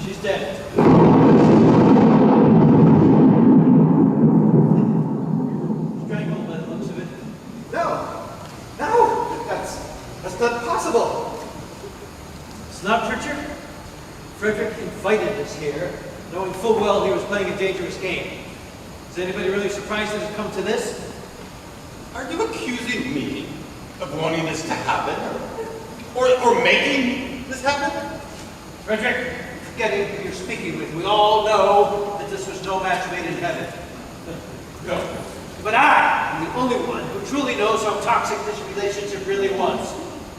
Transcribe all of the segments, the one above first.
She's dead. Strangled by the looks of it. No! No! That's not possible! It's not Pritchard. Frederick invited us here, knowing full well he was playing a dangerous game. Is anybody really surprised that it's come to this? Are you accusing me of wanting this to happen? Or making this happen? Frederick, forgetting who you're speaking with, we all know that this was no match made in heaven. No. But I am the only one who truly knows how toxic this relationship really was.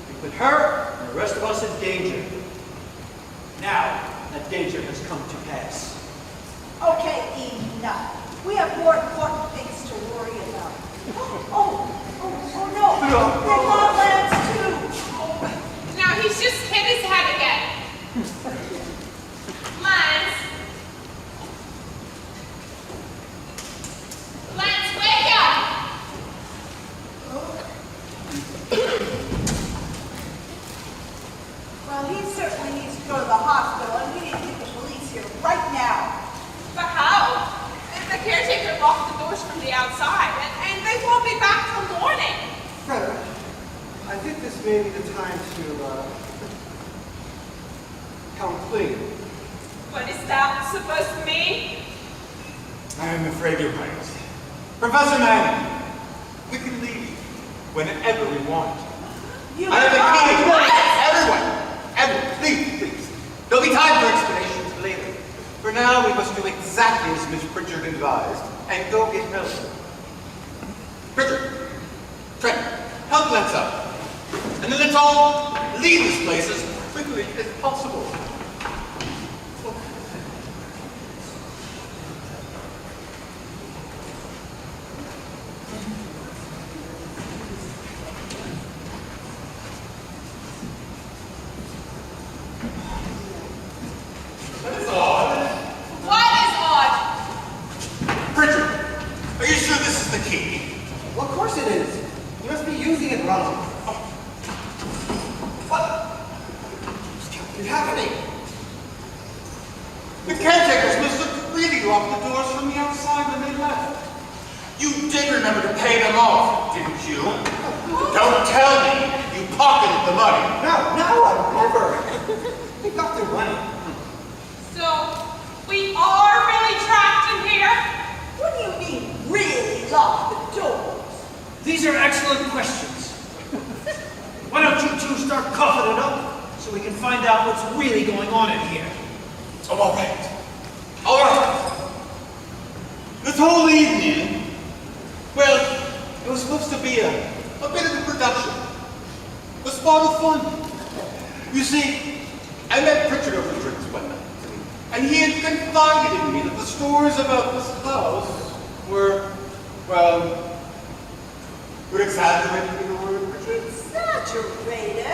We put her and the rest of us in danger. Now, that danger has come to pass. Okay, enough. We have more important things to worry about. Oh no! They love Lance too! Now he's just hit his head again. Lance. Lance, wake up! Well, he certainly needs to go to the hospital, and we need to get the police here right now. But how? The caretaker locked the doors from the outside, and they won't be back till morning. Frederick, I think this may be the time to, come clean. What is that supposed to mean? I am afraid you're right. Professor Manning, we can leave whenever we want. I have the key to everyone. Everyone, please. There'll be time for explanations later. For now, we must do exactly as Miss Pritchard advised and go get help. Pritchard, Trent, help Lance up. And then let's all leave this place as quickly as possible. Well, of course it is. You must be using it wrong. What is happening? The caretakers must have really locked the doors from the outside when they left. You did remember to pay them off, didn't you? Don't tell me you pocketed the money. No, I never. They got their money. So, we are really trapped in here? What do you mean, really lock the doors? These are excellent questions. Why don't you two start coughing it up so we can find out what's really going on in here? Oh, all right. This whole evening, well, it was supposed to be a bit of a production. A spot of fun. You see, I met Pritchard over drinks one night, and he had confided in me that the stories about this house were, well, would exaggerate the word, Pritchard? Exaggerated?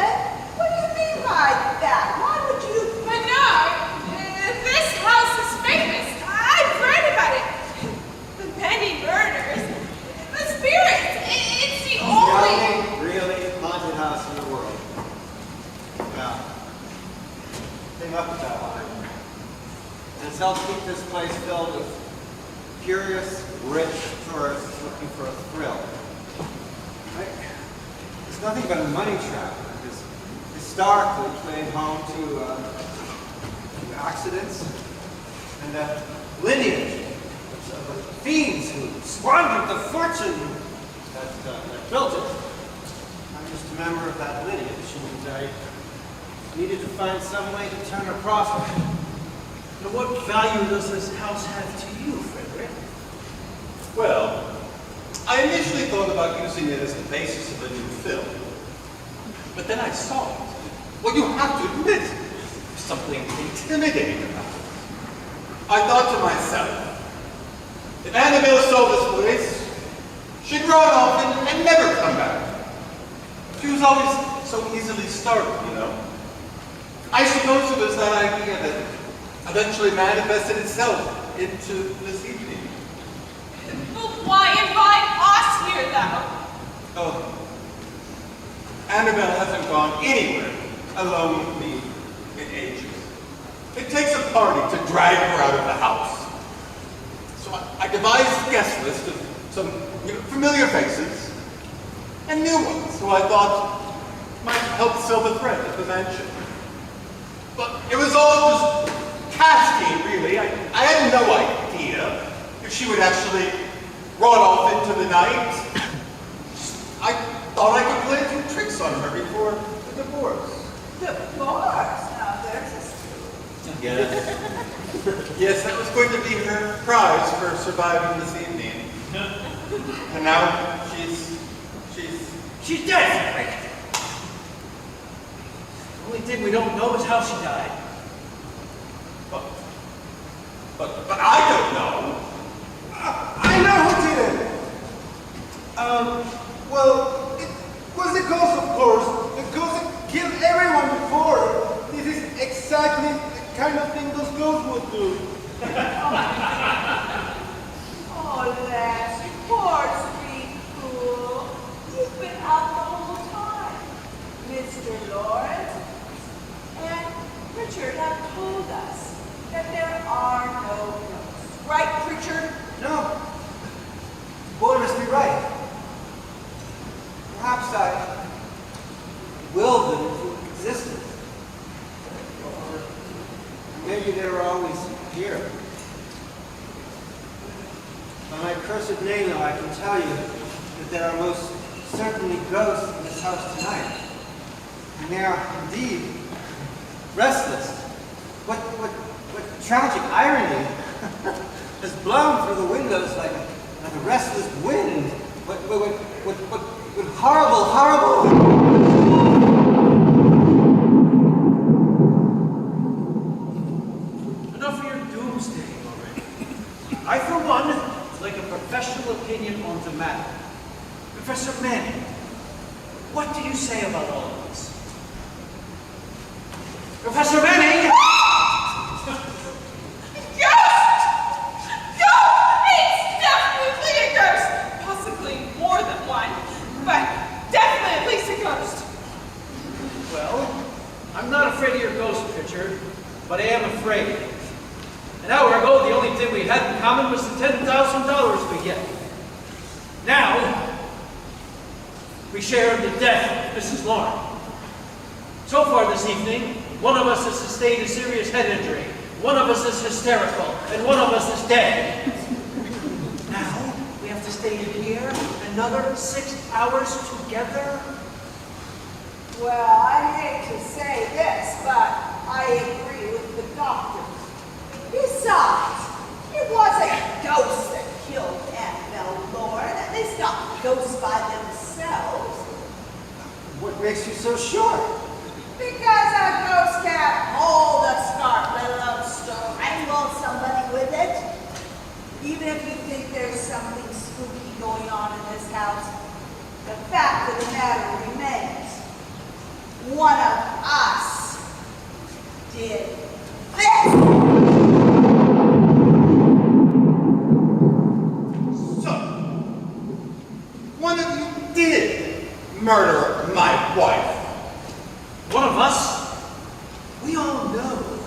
What do you mean by that? Why would you? But no, this house is famous. I've read about it. The many murders, the spirits. It's the only really haunted house in the world. Well, think up with that line. And it's helped keep this place filled with curious, rich tourists looking for a thrill. Right? It's nothing but a money trap. It's historically played home to accidents and a lineage of fiends who squandered the fortune that built it. I'm just a member of that lineage, and I needed to find some way to turn a profit. But what value does this house have to you, Frederick? Well, I initially thought about using it as the basis of a new film. But then I saw it. Well, you have to admit, there's something intimidating about it. I thought to myself, if Annabelle saw this place, she'd run off and never come back. She was always so easily startled, you know. I suppose it was that idea that eventually manifested itself into this evening. But why invite us here, though? Oh, Annabelle hasn't gone anywhere alone with me in ages. It takes a party to drag her out of the house. So I devised a guest list of some familiar faces and new ones who I thought might help sew the thread at the mansion. But it was all just casting, really. I had no idea if she would actually run off into the night. I thought I could play a few tricks on her before the divorce. Divorce? Now, there's a Yes. Yes, that was going to be her prize for surviving this evening. And now She's dead, Henry. The only thing we don't know is how she died. but I don't know. I know who did it. Well, it was the ghost, of course. The ghost that killed everyone before. This is exactly the kind of thing those ghosts would do. Oh, Lance, poor sweet fool. You've been out the whole time. Mr. Lawrence and Richard have told us that there are no ghosts. Right, Richard? No. Boy must be right. Perhaps I willed them into existence. Or maybe they were always here. By my cursed name, though, I can tell you that there are most certainly ghosts in this house tonight. And they are indeed restless. What tragic irony has blown through the windows like a restless wind. What horrible. Enough of your doomsday already. I, for one, would like a professional opinion on the matter. Professor Manning, what do you say about all of this? Professor Manning! It's definitely a ghost. Possibly more than one, but definitely at least a ghost. Well, I'm not afraid of your ghost, Richard, but I am afraid. An hour ago, the only thing we had in common was the $10,000 we get. Now, we share the death of Mrs. Lauren. So far this evening, one of us has sustained a serious head injury, one of us is hysterical, and one of us is dead. Now, we have to stay in here another 6 hours together? Well, I hate to say this, but I agree with the doctor. Besides, it wasn't ghosts that killed Annabelle Lauren, at least not ghosts by themselves. What makes you so sure? Because a ghost can't hold a scarf, let alone strangle somebody with it. Even if you think there's something spooky going on in this house, the fact of the matter remains. One of us did this. So, one of you did murder my wife. One of us? We all know.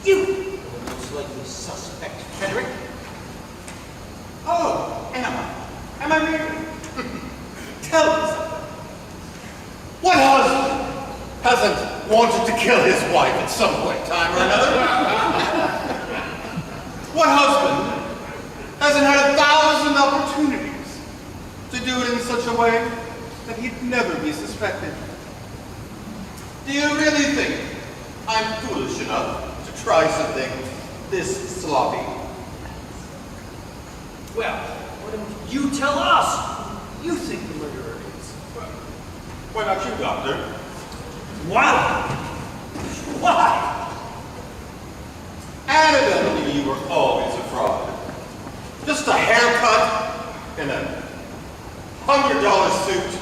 You are the most likely suspect, Frederick. Oh, am I really? Tell me something. What husband hasn't wanted to kill his wife at some point in time or another? What husband hasn't had 1,000 opportunities to do it in such a way that he'd never be suspected? Do you really think I'm foolish enough to try something this sloppy? Well, why don't you tell us who you think the murderer is? Why not you, Doctor? Why? Why? Annabelle knew you were always a fraud. Just a haircut and a $100 suit.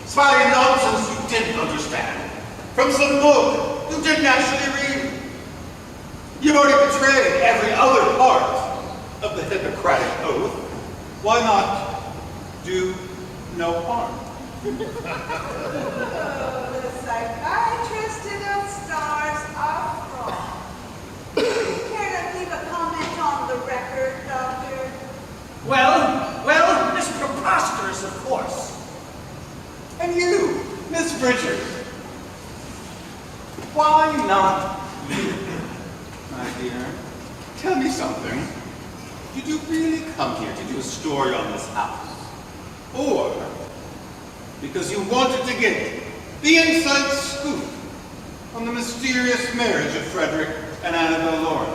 Spouting nonsense you didn't understand. From some book you didn't actually read. You've already betrayed every other part of the Hippocratic Oath. Why not do no harm? Oh, the psychiatrist in those stars are wrong. not you, my dear. Tell me something. Did you really come here to do a story on this house? Or because you wanted to get the inside scoop on the mysterious marriage of Frederick and Annabelle Lauren?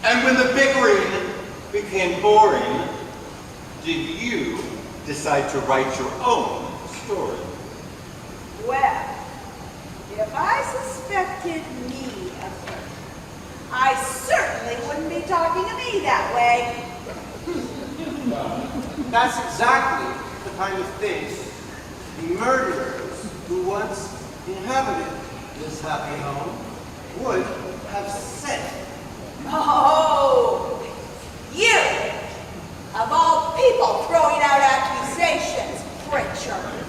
And when the bickering became boring, did you decide to write your own story? Well, if I suspected me of her, I certainly wouldn't be talking to me that way. That's exactly the kind of thing the murderers who once inhabited this happy home would have said. Oh, you, of all people throwing out accusations, Pritchard.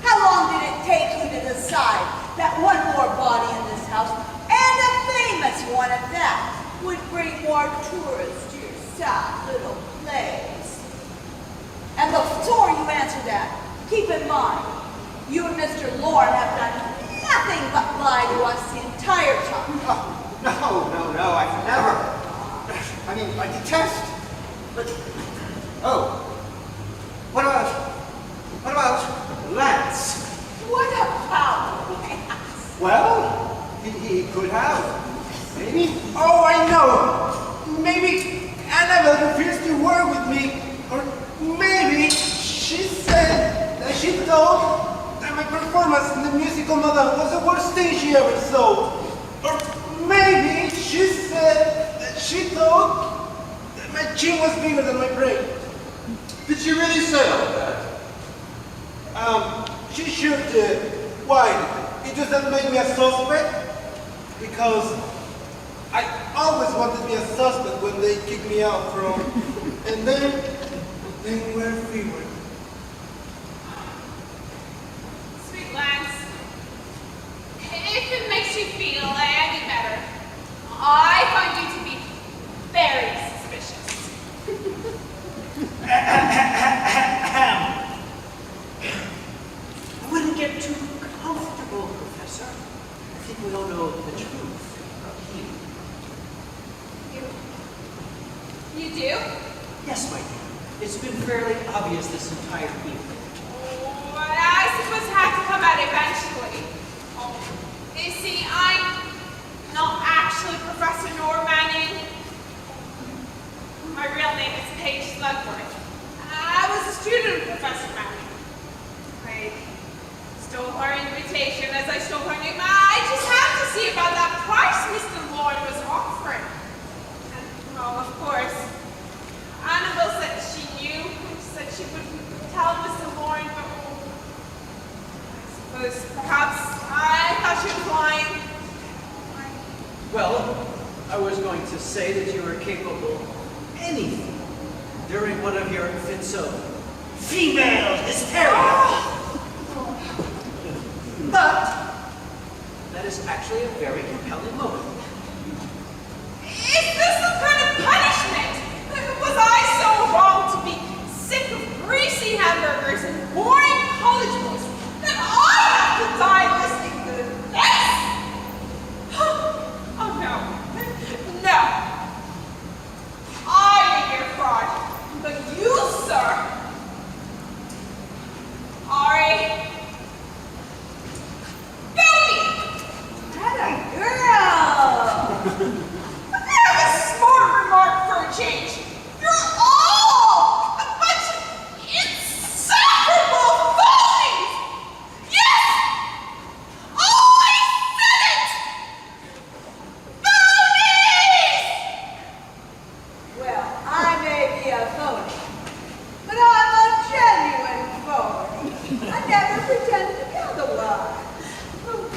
How long did it take you to decide that one more body in this house, and a famous one at that, would bring more tourists to your sad little place? And before you answer that, keep in mind, you and Mr. Lorne have done nothing but lie to us the entire time. Oh, no, I never. I mean, I detest. But, oh, what about Lance? What about Lance? Well, he could have, maybe. Oh, I know. Maybe Annabelle refused to work with me. Or maybe she said that she thought that my performance in the musical Madame was the worst thing she ever saw. Or maybe she said that she thought that my chin was bigger than my brain. Did she really say all that? She sure did. Why? It doesn't make me a suspect? Because I always wanted to be a suspect when they kicked me out from, and then we're free. Sweet Lance, if it makes you feel any better, I find you to be very suspicious. I wouldn't get too comfortable, Professor. I think we all know the truth about you. You do? Yes, my dear. It's been fairly obvious this entire evening. But I suppose it had to come out eventually. You see, I'm not actually Professor Nora Manning. My real name is Paige Slugworth. I was a student of Professor Manning. I stole her invitation as I stole her name. I just had to see about that price Mr. Lord was offering. And, well, of course, Annabelle said she knew. She said she would tell Mr. Lord, but I suppose perhaps I thought she was lying. Well, I was going to say that you were capable of anything during one of your fits of female hysteria. But that is actually a very compelling moment. Is this some kind of punishment? Was I so wrong to be sick of greasy hamburgers and boring college boys that I have to die listening to this? Oh no. No. I may be a fraud, but you, sir, are a Atta girl! have a smart remark for a change. You're all a bunch of insufferable phonies! Yes! Oh, I said it! Phonies! Well, I may be a phony, but I'm a genuine phony. I never pretended to be otherwise.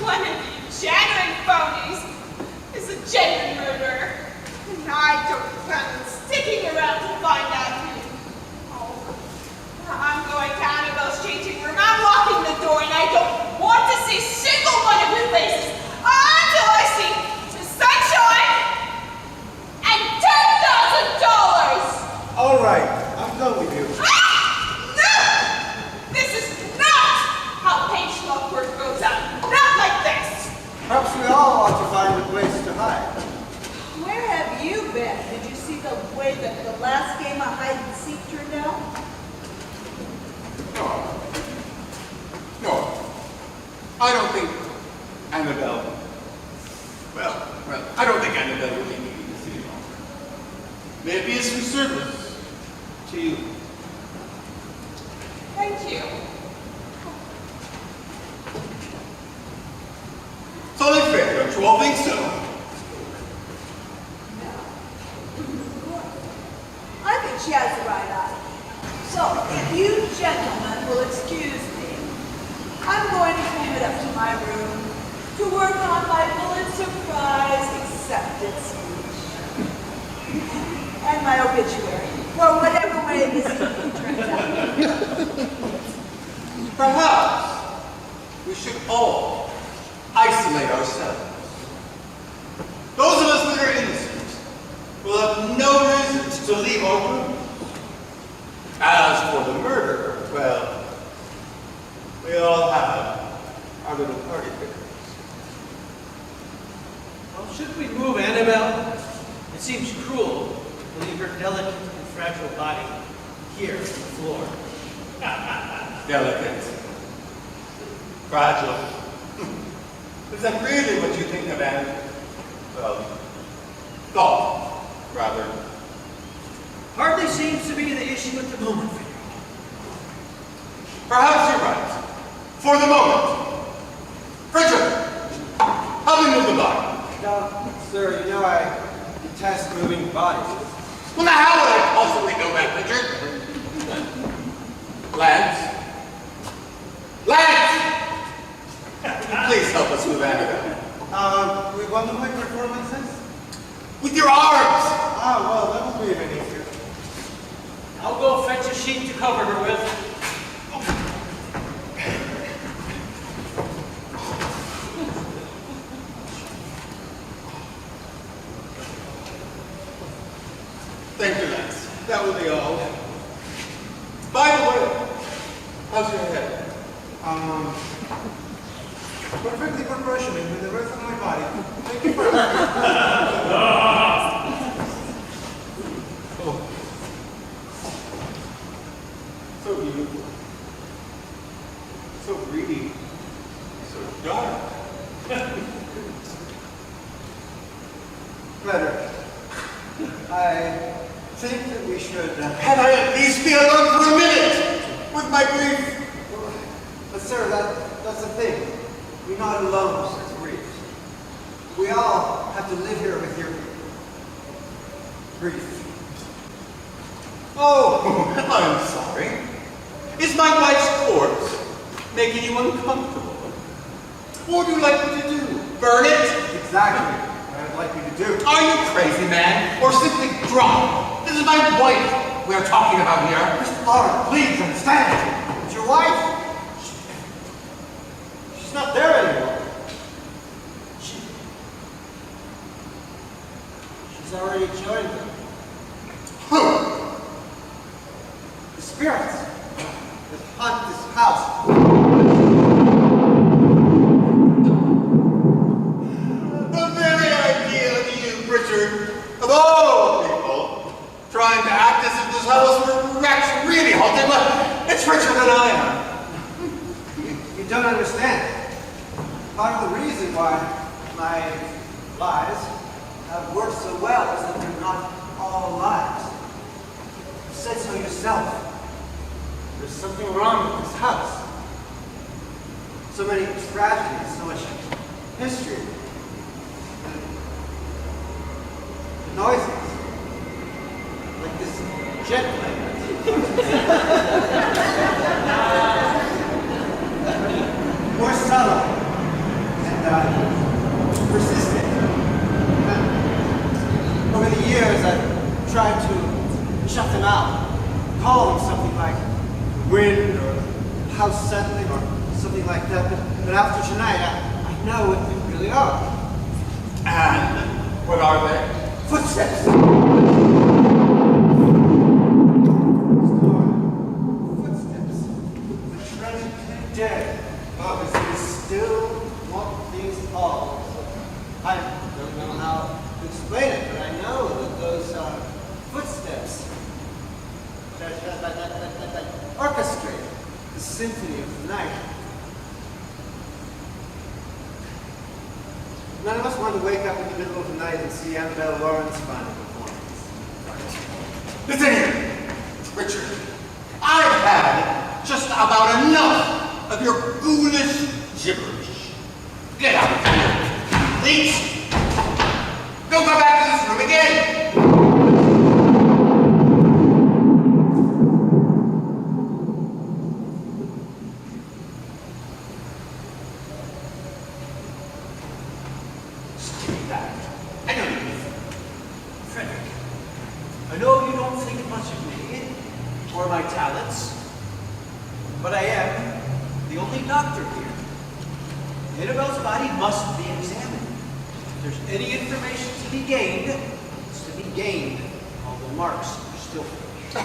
One of you genuine phonies is a genuine murderer. And I don't plan on sticking around to find out who. Oh, I'm going to Annabelle's changing room. I'm locking the door and I don't want to see a single one of your faces until I see the sunshine and $10,000. All right, I'm done with you. No! This is not how Paige Lockwood goes out. Not like this. Perhaps we all ought to find outside. Where have you been? Did you see the way that the last game of hide and seek turned out? No, I don't think Annabelle, well, I don't think Annabelle really needed this any longer. May it be of some service to you. Thank you. It's only fair, don't you all think so? I think she has the right eye. So, if you gentlemen will excuse me, I'm going to head up to my room to work on my Pulitzer Prize acceptance speech. And my obituary, or whatever way this evening turns out. Perhaps we should all isolate ourselves. Those of us that are innocent will have no reason to leave our rooms. As for the murderer, well, we all have our little party pickers. Well, should we move Annabelle? It seems cruel to leave her delicate and fragile body here on the floor. Delicate. Fragile. Is that really what you think of Anne? Well, thought, rather. Hardly seems to be the issue at the moment, Figaro. Perhaps you're right. For the moment. Richard, help me move the body. Now, sir, you know I detest moving bodies. Well, now how would I possibly know that, Richard? Lance? Lance! Please help us move Annabelle. We want to make performances? With your arms! Ah, well, that would be even easier. I'll go fetch a sheet to cover her with. Thank you, Lance. That will be all. By the way, how's your head? Perfectly proportionate with the rest of my body. Thank you for So beautiful. So greedy. So dark. Frederick, I think that we should... Can I at least be alone for a minute with my grief? But sir, that's the thing. You're not alone with grief. We all have to live here with your grief. Oh, I'm sorry. Is my wife's corpse making you uncomfortable? What would you like me to do? Burn it? Exactly what I'd like you to do. Are you crazy, man? Or simply drunk? This is my wife we are talking about here. Mr. Lauren, please understand. It's your wife. She's not there anymore. She's already joined them. Who? The spirits that haunt this house. The very idea of you, Richard, of all people, trying to act as if this house were actually really haunted. Well, it's richer than I am. You don't understand. Part of the reason why my lies have worked so well is that they're not all lies. You said so yourself. There's something wrong with this house. So many tragedies, so much history. The noises. Like this jet plane. More subtle and persistent. And over the years, I've tried to shut them out, call them something like wind or house settling or something like that. But after tonight, I know what they really are. And what are they? Footsteps. Footsteps. The tragically dead. Oh, is still walk these halls. I'm don't know how to explain it, but I know that those footsteps that orchestrate the symphony of the night. None of us want to wake up in the middle of the night and see Annabelle Lawrence final performance. Listen here, Richard. I've had just about enough of your ghoulish gibberish. Get out of here, please. Don't go back to this room again. Stay back. I know you. Frederick, I know you don't think much of me or my talents, but I am the only doctor here. Annabelle's body must be examined. If there's any information to be gained, it's to be gained while the marks are still fresh.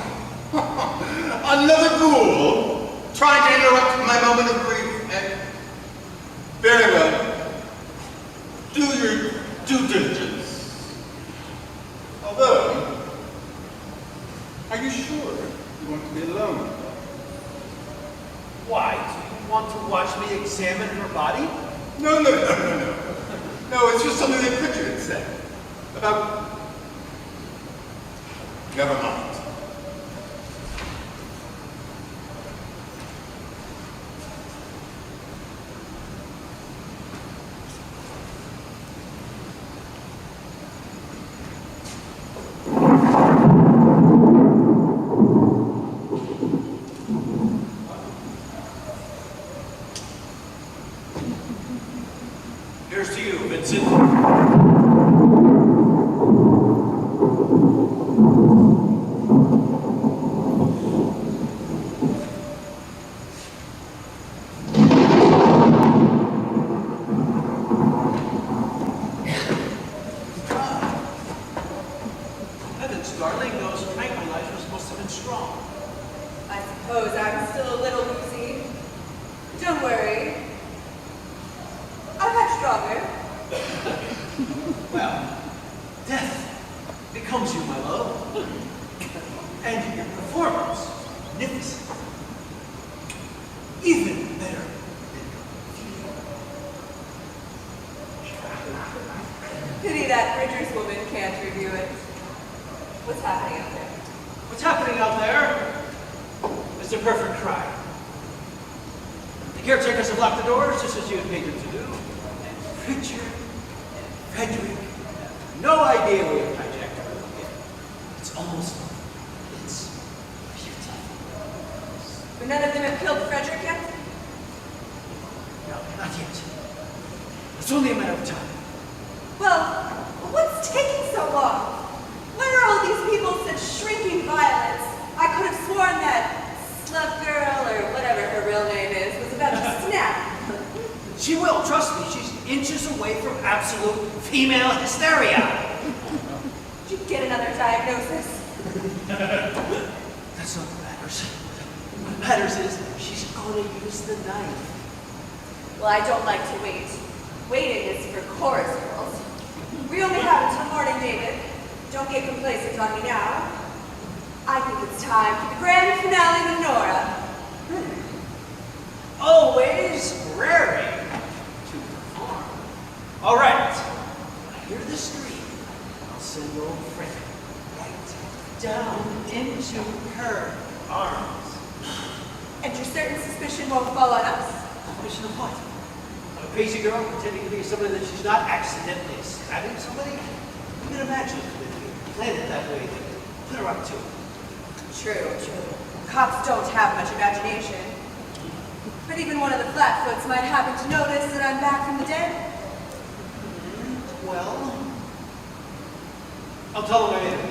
Another ghoul trying to interrupt my moment of grief. And very well. Do your due diligence. Although, are you sure you want to be alone? Why? Do you want to watch me examine her body? No. No, it's just something that Pritchard had said. About... Never mind. Here's to you, Vincent. Heavens, darling, those tranquilizers must have been strong. I suppose I'm still a little woozy. Don't worry. I've had stronger. Well, death becomes you, my love. And your performance, magnificent. Even better than your Pity that Bridgers woman can't review it. What's happening out there? What's happening out there is the perfect crime. The caretakers have locked the doors, just as you had paid them to do. And Richard and Frederick have no idea we have hijacked her. It's beautiful. But none of them have killed Frederick yet? No, not yet. It's only a matter of time. Well, what's taking so long? Why are all these people such shrinking violets? I could have sworn that Slug Girl, or whatever her real name is, was about to snap. She will, trust me. She's inches away from absolute female hysteria. Did you get another diagnosis? That's not what matters. What matters is she's going to use the knife. Well, I don't like to wait. Waiting is for chorus girls. We only have until morning, David. Don't get complacent on me now. I think it's time for the grand finale with Nora. Always raring to perform. All right. When I hear the scream, I'll send old Frank right down into her arms. And your certain suspicion won't fall on us? Suspicion of what? A crazy girl pretending to be somebody that she's not, accidentally stabbing somebody? You can imagine if they planned it that way. Put her up to it. True. Cops don't have much imagination. But even one of the flatfoots might happen to notice that I'm back from the dead. Well, I'll tell them I am.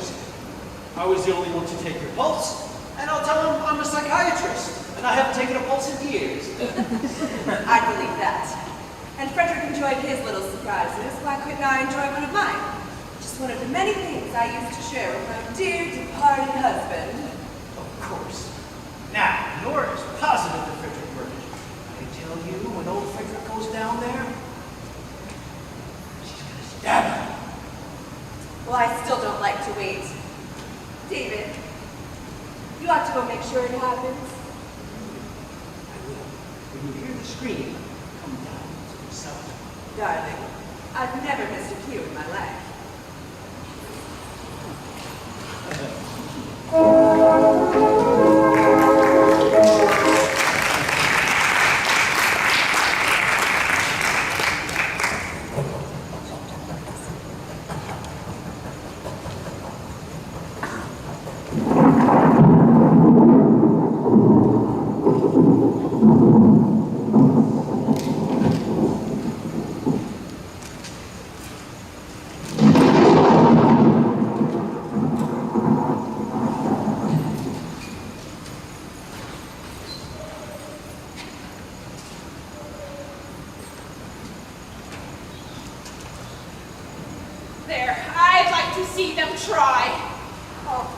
I was the only one to take your pulse, and I'll tell them I'm a psychiatrist, and I haven't taken a pulse in years. I believe that. And Frederick enjoyed his little surprises. Why couldn't I enjoy one of mine? Just one of the many things I used to share with my dear departed husband. Of course. Now, Nora is positive that Frederick murdered you. I tell you, when old Frederick goes down there, she's gonna stab him. Well, I still don't like to wait. David, you ought to go make sure it happens. I will. When you hear the scream, come down to the cellar. Darling, I've never missed a cue in my life. There, I'd like to see them try. Oh.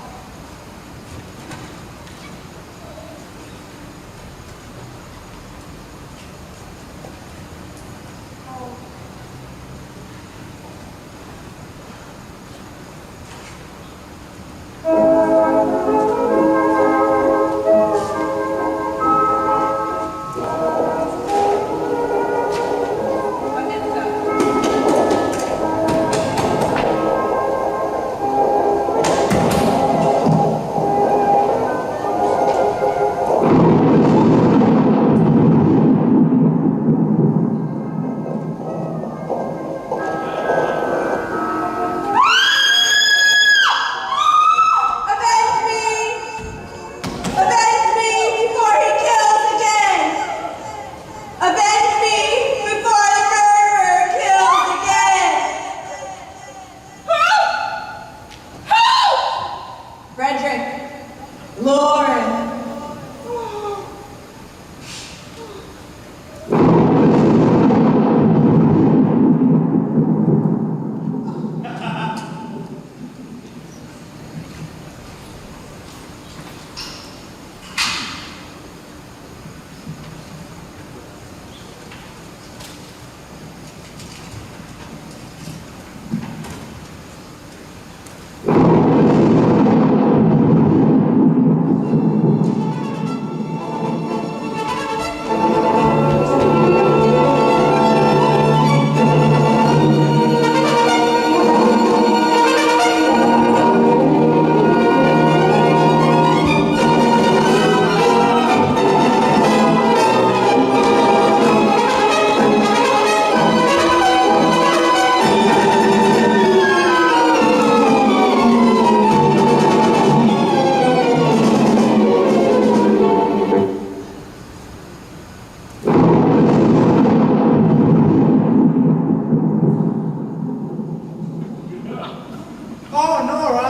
Oh, Nora!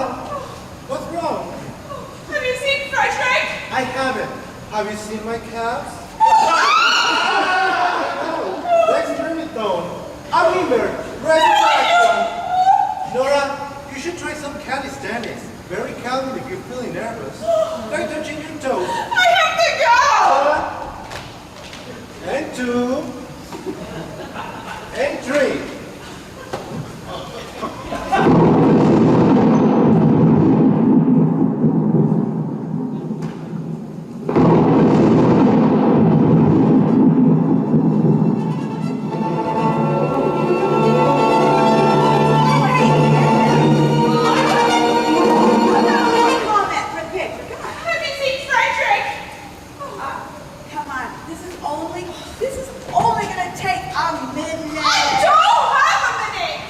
What's wrong? Have you seen Frederick? I haven't. Have you seen my calves? Lex Tremitone. I'm Emer. Ready for action. Nora, you should try some calisthenics. Very calming if you're feeling nervous. Try touching your toes. I have to go! And 2. And 3. Comment for the picture. Come on. Have you seen Frederick? Come on. This is only gonna take a minute. I don't have a minute!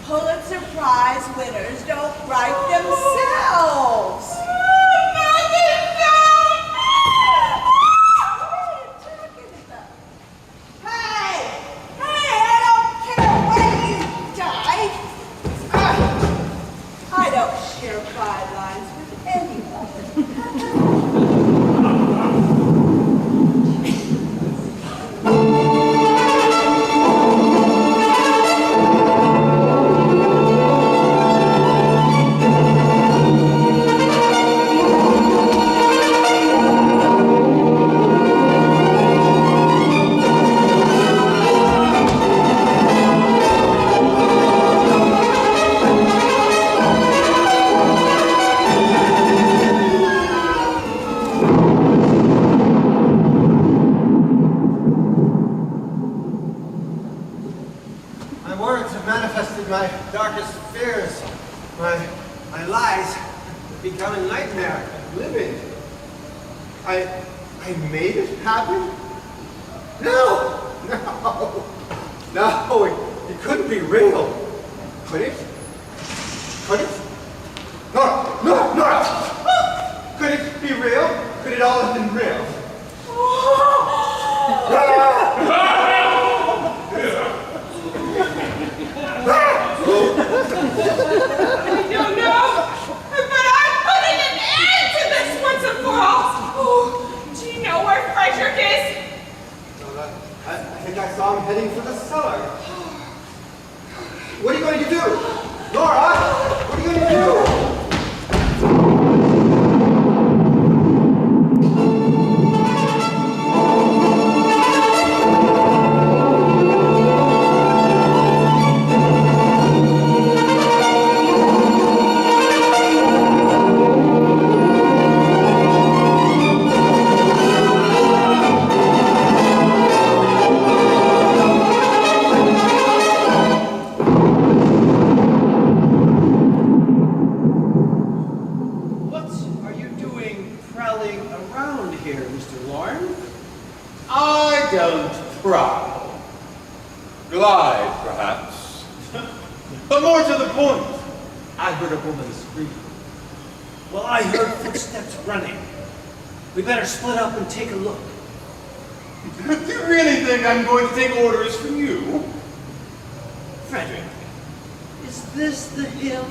Pulitzer Prize winners don't write themselves. Hey! Hey, I don't care when you die. I don't share bylines with anyone. darkest fears, my lies become a nightmare living. I made it happen? No! No, it couldn't be real. Could it? Could it? No! Could it be real? Could it all have been real? I don't know, but I'm putting an end to this once and for all. Oh, do you know where Frederick is? I think I saw him heading for the cellar. What are you going to do? Laura, what are you going to do? What are you doing prowling around here, Mr. Lorne? I don't prowl. Glide, perhaps. But more to the point, I heard a woman scream. Well, I heard footsteps running. We better split up and take a look. do you really think I'm going to take orders from you? Frederick, is this the hill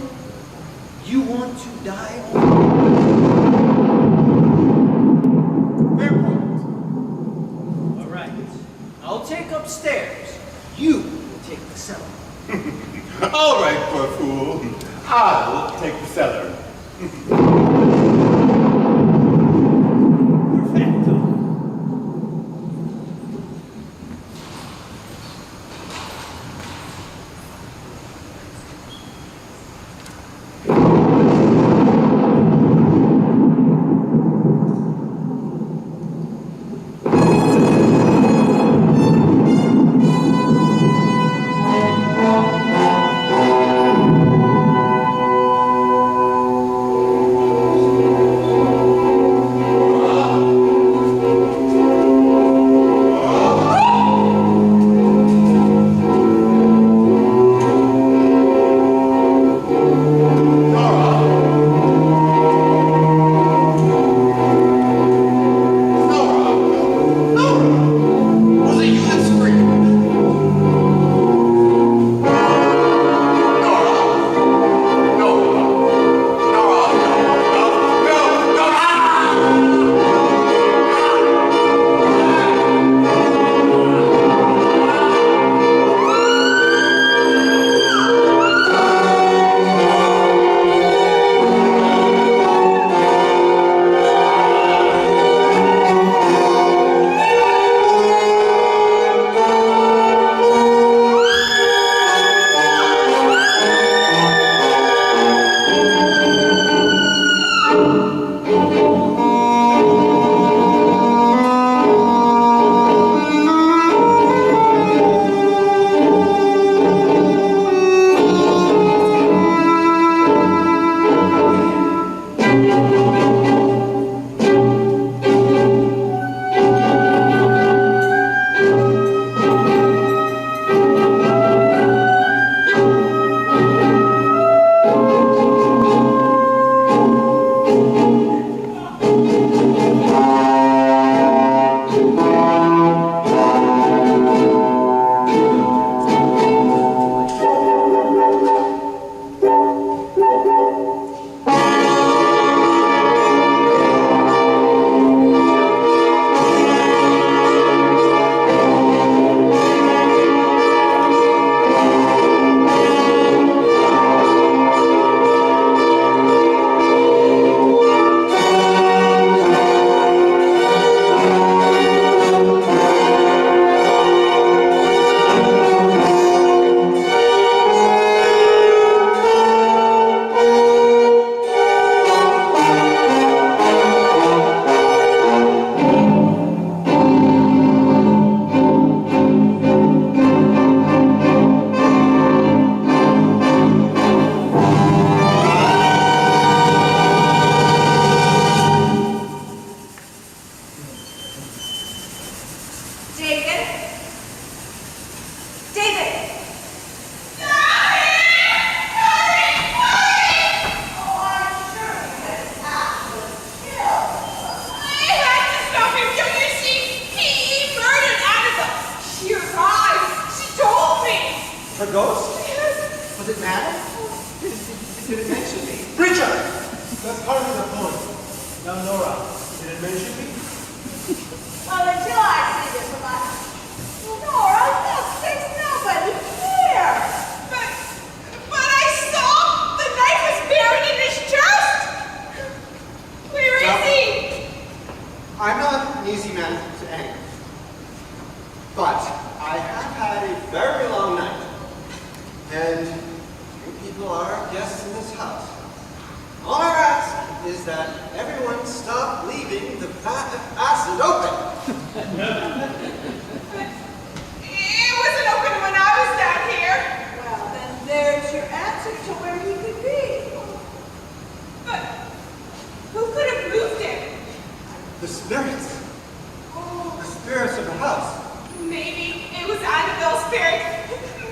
you want to die on? Fair point. All right. I'll take upstairs. You will take the cellar. All right, poor fool. I'll take the cellar. Perfecto. Does it matter? Did it mention me? Richard! That's part of the point. Now, Nora, did it mention me? Well, until I see this about Nora, there's nobody here. But I saw the knife was buried in his chest. Where is he? I'm not an easy man to anger. But I have had a very long night. And you people are guests in this house. All I ask is that everyone stop leaving the vat of acid open. It wasn't open when I was down here. Well, then there's your answer to where he could be. But who could have moved him? The spirits. The spirits of the house. Maybe it was Annabelle's spirit.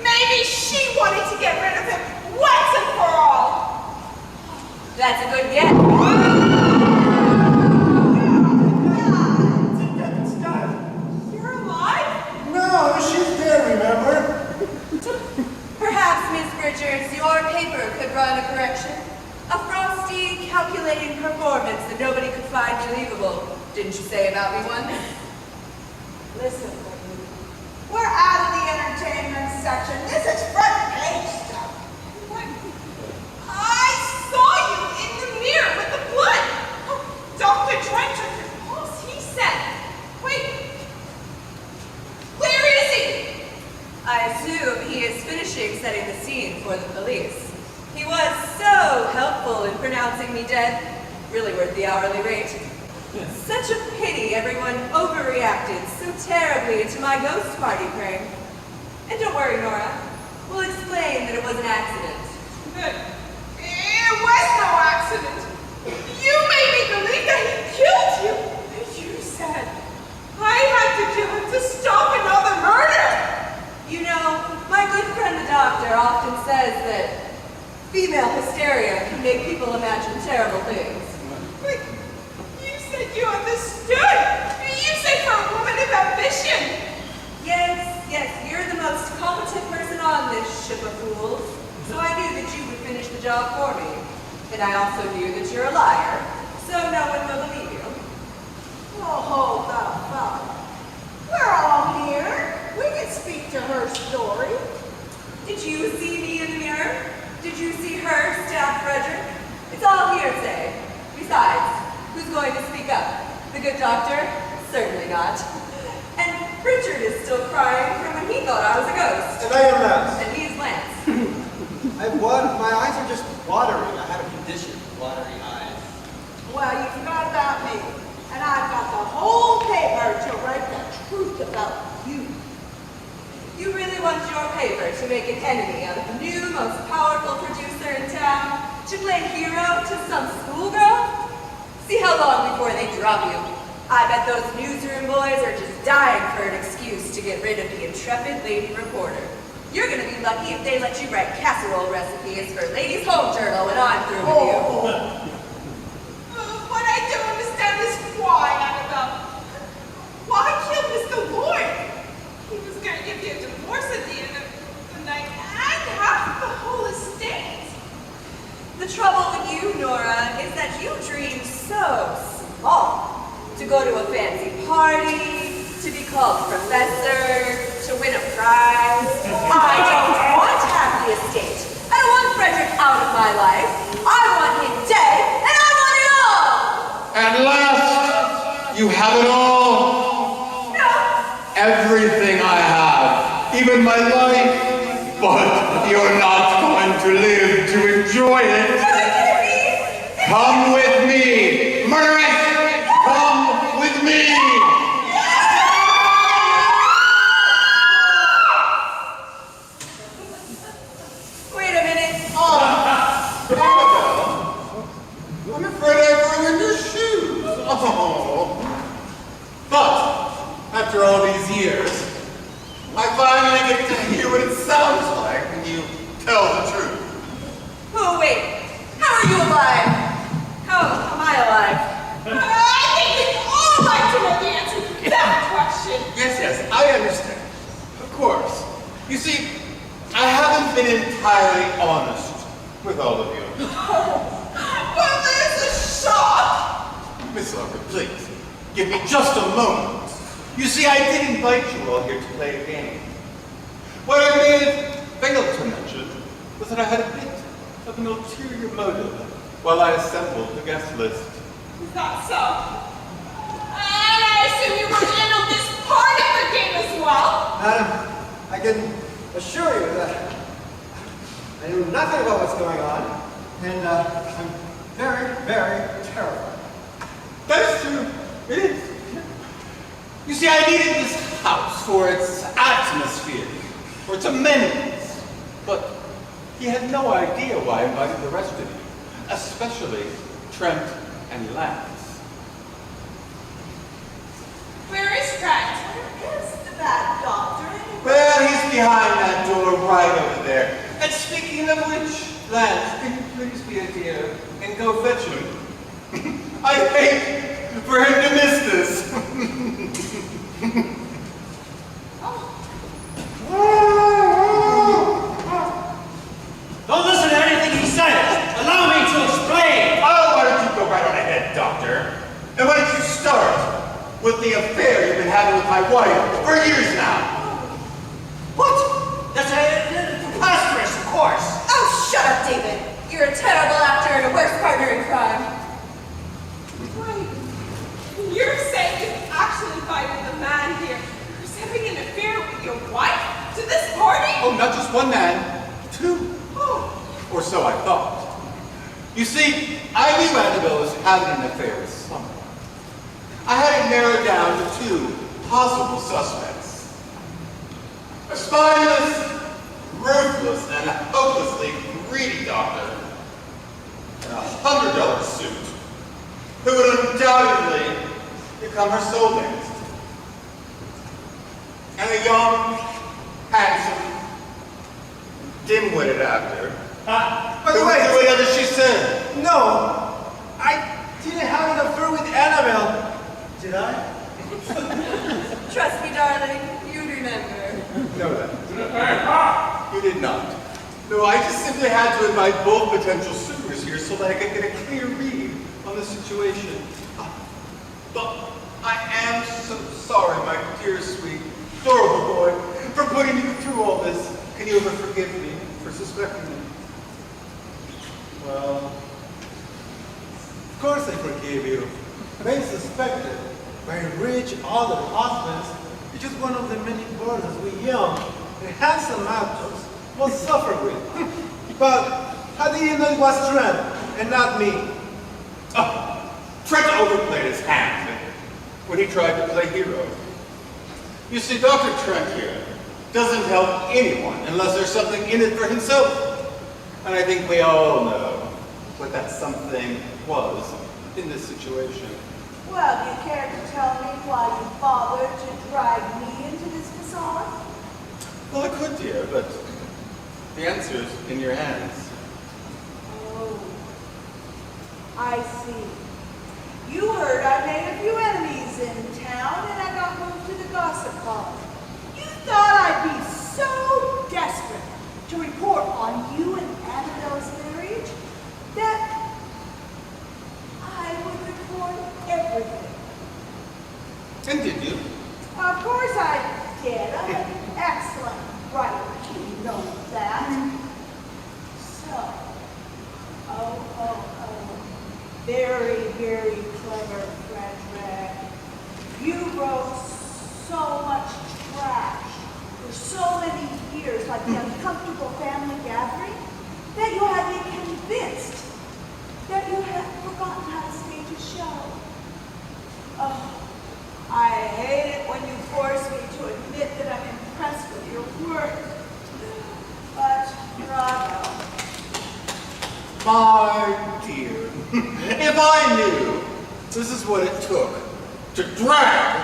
Maybe she wanted to get rid of him once and for all. That's a good guess. You're alive? No, she's dead, remember? Perhaps, Miss Richards, your paper could run a correction. A frosty, calculating performance that nobody could find believable. Didn't you say about me once? Listen, lady, we're out of the entertainment section. This is front page stuff. What? I saw you in the mirror with the blood. Oh, Dr. Trent took your pulse, he said. Wait. Where is he? I assume he is finishing setting the scene for the police. He was so helpful in pronouncing me dead. Really worth the hourly rate. Such a pity everyone overreacted so terribly to my ghost party prank. And don't worry, Nora. We'll explain that it was an accident. But it was no accident. You made me believe that he killed you. You said I had to kill him to stop another murder. You know, my good friend the doctor often says that female hysteria can make people imagine terrible things. But you said you understood. You said for a woman of ambition. Yes, you're the most competent person on this ship of fools. So I knew that you would finish the job for me. And I also knew that you're a liar, so no one will believe you. Oh, hold up, fellas. We're all here. We can speak to her story. Did you see me in the mirror? Did you see her stab Frederick? It's all hearsay. Besides, who's going to speak up? The good doctor? Certainly not. And Richard is still crying from when he thought I was a ghost. And I am Lance. And he's Lance. My eyes are just watery. I had a condition, watery eyes. Well, you forgot about me. And I've got the whole paper to write the truth about you. You really want your paper to make an enemy out of the new, most powerful producer in town? To play hero to some schoolgirl? See how long before they drop you. I bet those newsroom boys are just dying for an excuse to get rid of the intrepid lady reporter. You're gonna be lucky if they let you write casserole recipes for Ladies' Home Journal when I'm through with you. What I don't understand is why, Annabelle. Why kill Mr. Lloyd? He was going to give you a divorce at the end of the night and half the whole estate. The trouble with you, Nora, is that you dream so small. To go to a fancy party, to be called professor, to win a prize. I don't want half the estate. I don't want Frederick out of my life. I want him dead, and I want it all! At last, you have it all. No, Everything I have, even my life. But you're not going to live to enjoy it. no, it can't be. Come with me, murderess! Come with me! Wait a minute. I'm afraid I've ruined your shoes. Oh. But after all these years, I finally get to hear what it sounds like when you tell the truth. Oh, wait. How are you alive? How am I alive? I think we'd all like to know the answer to that question. Yes, I understand. Of course. You see, I haven't been in entirely honest with all of you. Well, there's a shock. Miss Locker, please, give me just a moment. You see, I did invite you all here to play a game. What I may have failed to mention was that I had a bit of an ulterior motive while I assembled the guest list. Is that so? And I assume you were in on this part of the game as well? Madam, I can assure you that I knew nothing about what's going on, and I'm very, very terrified. That is true. It is. You see, I needed this house for its atmosphere, for its amenities. But he had no idea why I invited the rest of you, especially Trent and Lance. Where is Trent? Where is the bad doctor anyway? Well, he's behind that door right over there. And speaking of which, Lance, can you please be a dear and go fetch him? I hate for him to miss this. Don't listen to anything he says. Allow me to explain. Oh, why don't you go right on ahead, Doctor? And why don't you start with the affair you've been having with my wife for years now? What? That's preposterous, of course. Oh, shut up, David. You're a terrible actor and a worse partner in crime. Wait. You're saying you actually invited the man here who's having an affair with your wife to this party? Oh, not just one man, two. Oh. Or so I thought. You see, I knew Annabelle was having an affair with someone. I had it narrowed down to two possible suspects. A spineless, ruthless, and hopelessly greedy doctor in a $100 suit who would undoubtedly become her soulmate. And a young, handsome, dim-witted actor But who would wait, do whatever she said. no, I didn't have an affair with Annabelle, did I? Trust me, darling, you'd remember. No, that. You did not. No, I just simply had to invite both potential suitors here so that I could get a clear read on the situation. But I am so sorry, my dear, sweet, adorable boy, for putting you through all this. Can you ever forgive me for suspecting me? Well, of course I forgive you. Being suspected by rich other husbands is just one of the many burdens we young and handsome actors must suffer with. But how do you know it was Trent and not me? Oh, Trent overplayed his hand when he tried to play hero. You see, Dr. Trent here doesn't help anyone unless there's something in it for himself. And I think we all know what that something was in this situation. Well, do you care to tell me why you bothered to drag me into this facade? Well, I could, dear, but the answer's in your hands. Oh, I see. You heard I made a few enemies in town and I got moved to the gossip column. You thought I'd be so desperate to report on you and Annabelle's marriage that I would report everything. And did you? Of course I did. I'm an excellent writer. You know that. So, very, very clever, Frederick. You wrote so much trash for so many years, like the uncomfortable family gathering, that you had me convinced that you had forgotten how to stage a show. Oh, I hate it when you force me to admit that I'm impressed with your work. But bravo. My dear, if I knew this is what it took to drag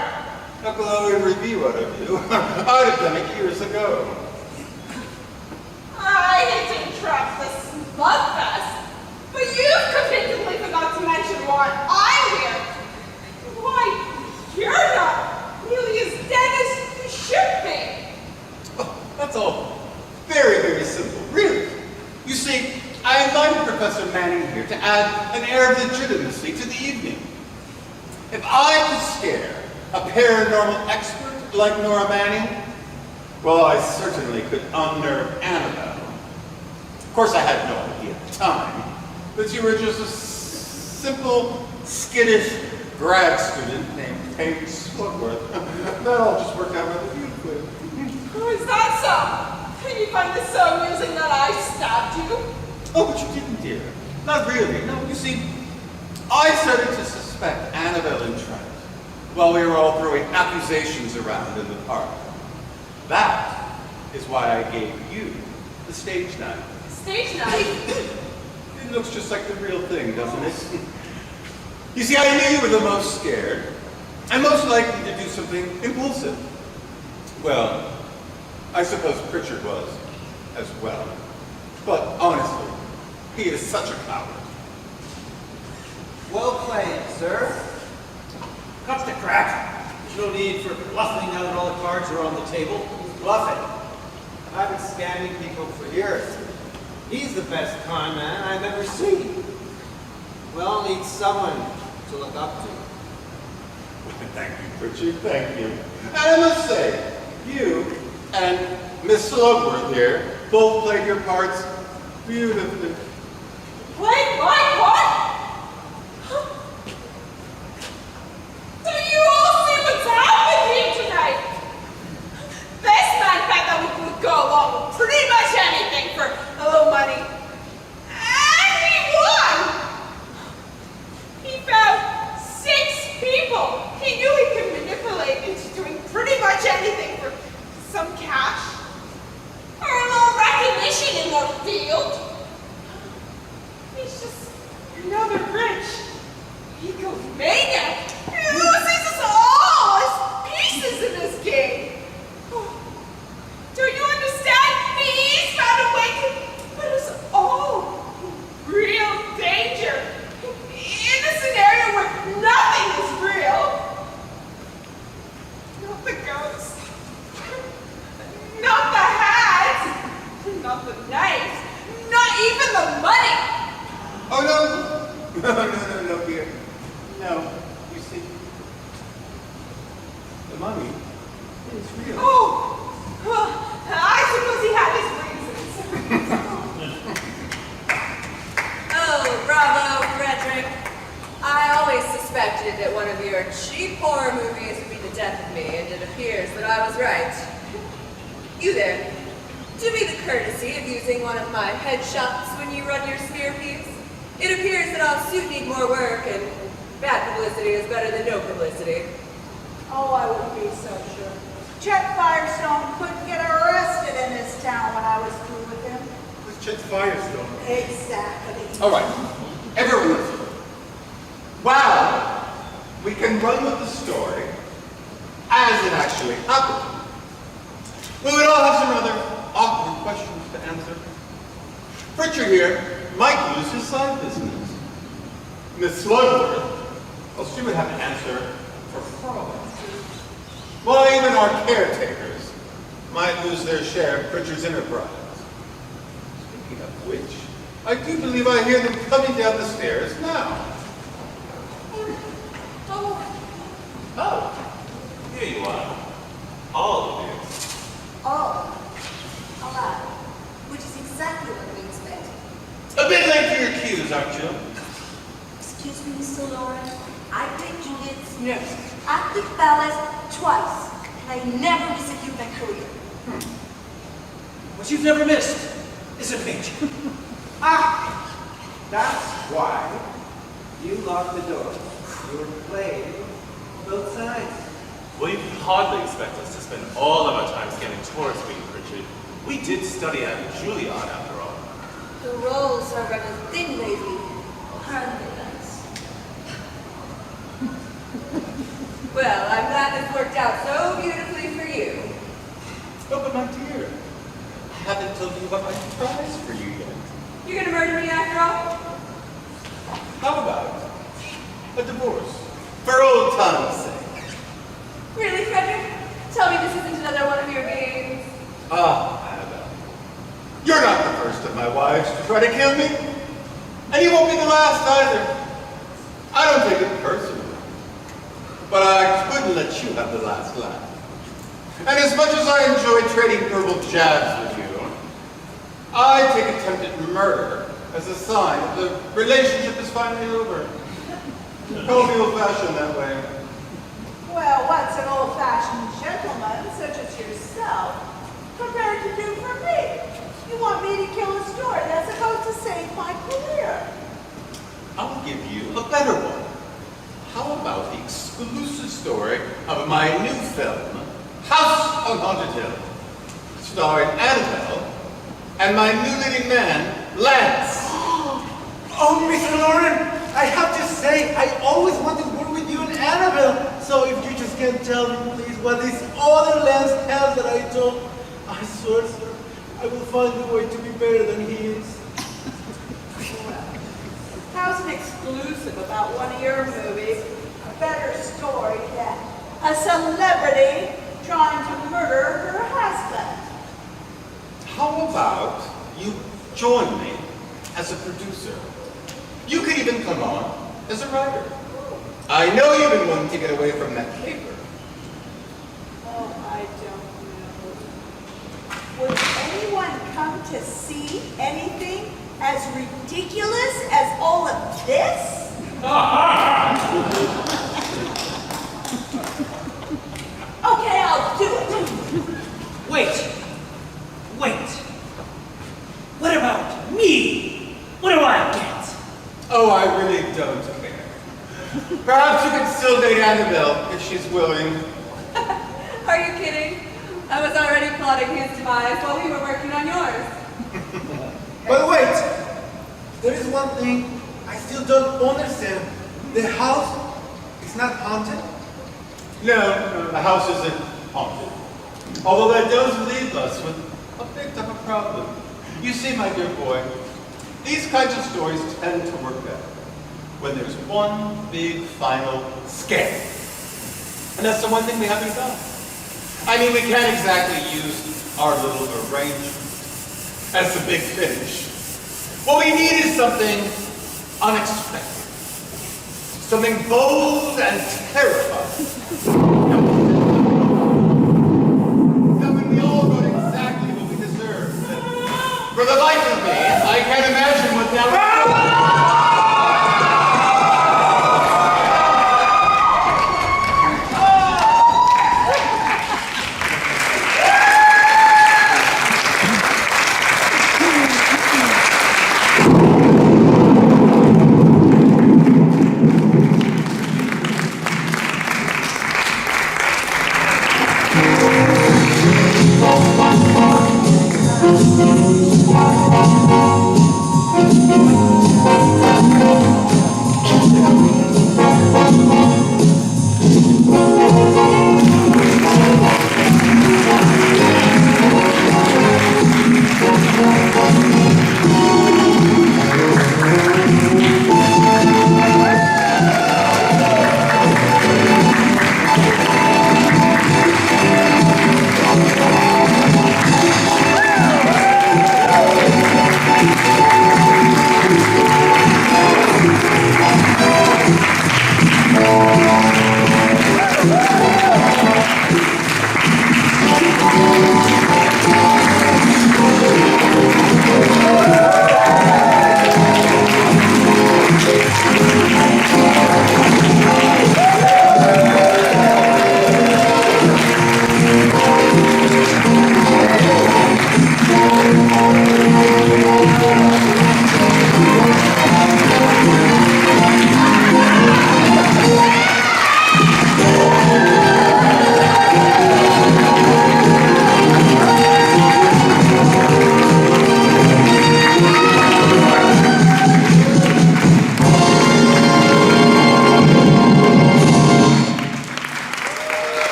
a glowing review out of you, I'd have done it years ago. I hate to interrupt this slugfest, but you've conveniently forgot to mention why I'm here. Why, you're not nearly as dead as you should be. Oh, that's all very, very simple, really. see, I invited Professor Manning here to add an air of legitimacy to the evening. If I could scare a paranormal expert like Nora Manning, well, I certainly could unnerve Annabelle. Of course, I had no idea at the time that you were just a simple, skittish grad student named Paige Slugworth. That all just worked out rather beautifully. Oh, is that so? Can you find this so amusing that I stabbed you? Oh, but you didn't, dear. Not really. No, you see, I started to suspect Annabelle and Trent while we were all throwing accusations around in the park. That is why I gave you the stage name. Stage night? It looks just like the real thing, doesn't it? You see, I knew you were the most scared and most likely to do something impulsive. Well, I suppose Pritchard was as well. But honestly, he is such a coward. Well played, sir. Cut the crap. There's no need for bluffing now that all the cards are on the table. Bluffing. I've been scamming people for years. He's the best con man I've ever seen. We all need someone to look up to. Thank you, Pritchard, thank you. And I must say, you and Miss Slugworth here both played your parts beautifully. Wait, what? Do you all see what's happened here tonight? This man bet that we could go along with pretty much anything for a little money. And he won! He found 6 people he knew he could manipulate into doing pretty much anything for some cash or a little recognition in the field. He's just another rich egomaniac who sees us all as pieces in this game. Do you understand? He's found a way to put us all in real danger in a scenario where nothing is real. Not the ghosts, not the hats, not the knives, not even the money. Oh, no, dear. No, you see, the money is real. Oh, I suppose he had his reasons. Oh, bravo, Frederick. I always suspected that one of your cheap horror movies would be the death of me, and it appears that I was right. You there, do me the courtesy of using one of my headshots when you run your smear piece. It appears that our suit need more work, and bad publicity is better than no publicity. Oh, I wouldn't be so sure. Chet Firestone couldn't get arrested in this town when I was through with him. Who's Chet Firestone? Exactly. All right, everyone listen. Wow, we can run with the story as it actually happened. We would all have some rather awkward questions to answer. Pritchard here might lose his side business. Miss Slugworth, well, she would have to answer for fraud. Well, even our caretakers might lose their share of Pritchard's enterprise. Speaking of which, I do believe I hear them coming down the stairs now. Oh, here you are. All of you. Oh, allowed. Which is exactly what we expected. A bit late for your cues, aren't you? Excuse me, Mr. Lawrence. I played Juliet's nurse at the palace twice, and I never miss a cue in my career. What you've never missed is a page. That's why you locked the door. You were playing both sides. Well, you can hardly expect us to spend all of our time scanning towards me, Pritchard. We did study at Juilliard, after all. The roles are rather thin lately, aren't they, nice? Well, I'm glad this worked out so beautifully for you. Oh, but my dear, I haven't told you about my prize for you yet. You're gonna murder me after all? How about a divorce? For old time's sake. Really, Frederick? Tell me this isn't another one of your games. Ah, Annabelle. You're not the first of my wives to try to to kill me? And you won't be the last either. I don't take it personally. But I couldn't let you have the last laugh. And as much as I enjoy trading verbal jabs with you, I take attempted murder as a sign that the relationship is finally over. Call me old-fashioned that way. Well, what's an old-fashioned gentleman such as yourself prepared to do for me? You want me to kill a story that's about to save my career. I'll give you a better one. How about the exclusive story of my new film, House on Haunted Hill, starring Annabelle and my new leading man, Lance. Oh, Mr. Lauren, I have to say, I always wanted to work with you and Annabelle. So if you just can tell me, please, what this other Lance has that I don't, I swear, sir, I will find a way to be better than he is. How's an exclusive about one of your movies a better story than a celebrity trying to murder her husband? How about you join me as a producer? You could even come on as a writer. I know you've been wanting to get away from that paper. Oh, I don't know. Would anyone come to see anything as ridiculous as all of this? Okay, I'll do it. Wait. What about me? What do I get? Oh, I really don't care. Perhaps you could still date Annabelle if she's willing. Are you kidding? I was already plotting his demise while we were working on yours. But wait, there is one thing I still don't understand. The house is not haunted? No, the house isn't haunted. Although that does leave us with a bit of a problem. You see, my dear boy, these kinds of stories tend to work better when there's one big final scare. And that's the one thing we haven't done. I mean, we can't exactly use our little arrangement as the big finish. What we need is something unexpected. Something bold and terrifying. Something we all got exactly what we deserve. For the life of me, I can't imagine what that would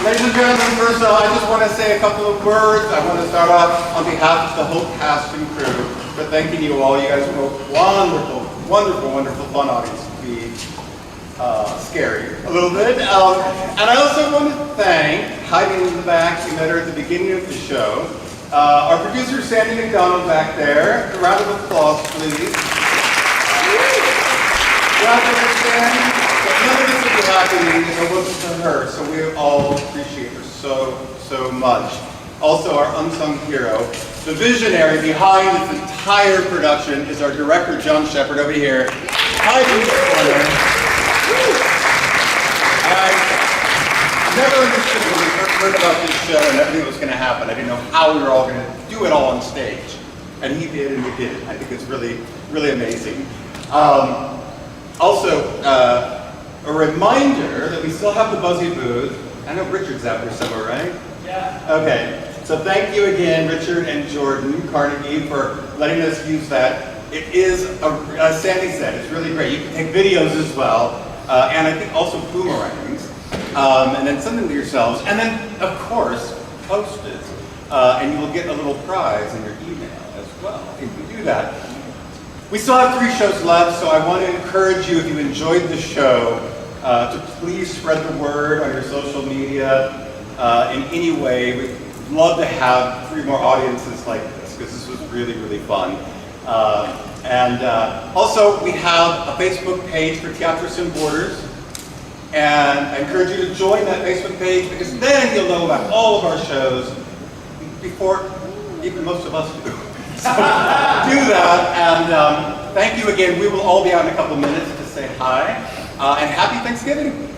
Ladies and gentlemen, first I just want to say a couple of words. I want to start off on behalf of the whole cast and crew for for thanking you all. You guys were a wonderful, wonderful, wonderful fun audience to be scary a little bit. And I also want to thank, hiding in the back, you met her at the beginning of the show, our producer Sandy McDonald back there. A round of applause, please. You have to understand that none of this would be happening if it wasn't for her, so we all appreciate her so, so much. Also, our unsung hero, the visionary behind this entire production, is our director, John Shepard, over here. Hi, Bruce Corner. I never understood when we heard about this show and everything that was going to happen. I didn't know how we were all going to do it all on stage. And he did, and we did it. I think it's really, really amazing. Also, a reminder that we still have the Buzzy booth. I know Richard's out there somewhere, right? Yeah. Okay. So thank you again, Richard and Jordan Carnegie, for letting us use that. It is, as Sandy said, it's really great. You can take videos as well, and I think also boomerangs, and then send them to yourselves, and then, of course, post it. And you will get a little prize in your email as well if you do that. We still have 3 shows left, so I want to encourage you, if you enjoyed the show, to please spread the word on your social media in any way. We'd love to have 3 more audiences like this, because this was really, really fun. Also, we have a Facebook page for Teatro Sin Borders, and I encourage you to join that Facebook page, because then you'll know about all of our shows before even most of us do. So do that, and thank you again. We will all be out in a couple minutes to say hi, and happy Thanksgiving.